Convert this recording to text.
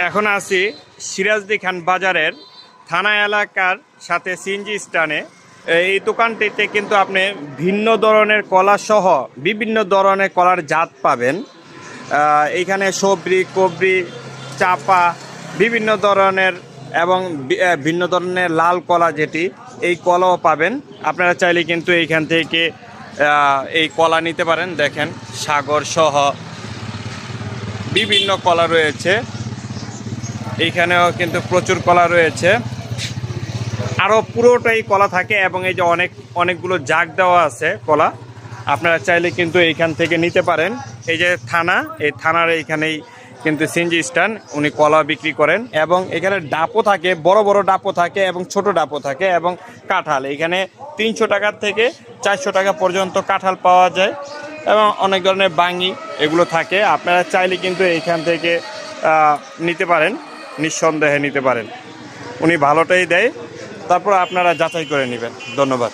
এখন আছি সিরাজদি খান বাজারের থানা এলাকার সাথে সিএনজি স্ট্যান্ডে। এই দোকানটিতে কিন্তু আপনি ভিন্ন ধরনের কলা সহ বিভিন্ন ধরনের কলার জাত পাবেন। এইখানে সবরি, কবরি, চাপা, বিভিন্ন ধরনের এবং ভিন্ন ধরনের লাল কলা, যেটি এই কলাও পাবেন। আপনারা চাইলে কিন্তু এইখান থেকে এই কলা নিতে পারেন। দেখেন, সাগর সহ বিভিন্ন কলা রয়েছে। এইখানেও কিন্তু প্রচুর কলা রয়েছে, আরও পুরোটাই কলা থাকে এবং এই যে অনেকগুলো জাগ দেওয়া আছে কলা। আপনারা চাইলে কিন্তু এইখান থেকে নিতে পারেন। এই যে থানা, এই থানার এইখানেই কিন্তু সিএনজি স্ট্যান্ড, উনি কলা বিক্রি করেন। এবং এখানে ডাপও থাকে, বড় বড় ডাপও থাকে এবং ছোট ডাপও থাকে। এবং কাঁঠাল এখানে 300 টাকার থেকে 400 টাকা পর্যন্ত কাঁঠাল পাওয়া যায় এবং অনেক ধরনের বাঙি এগুলো থাকে। আপনারা চাইলে কিন্তু এইখান থেকে নিতে পারেন, নিঃসন্দেহে নিতে পারেন। উনি ভালোটাই দেয়, তারপর আপনারা যাচাই করে নেবেন। ধন্যবাদ।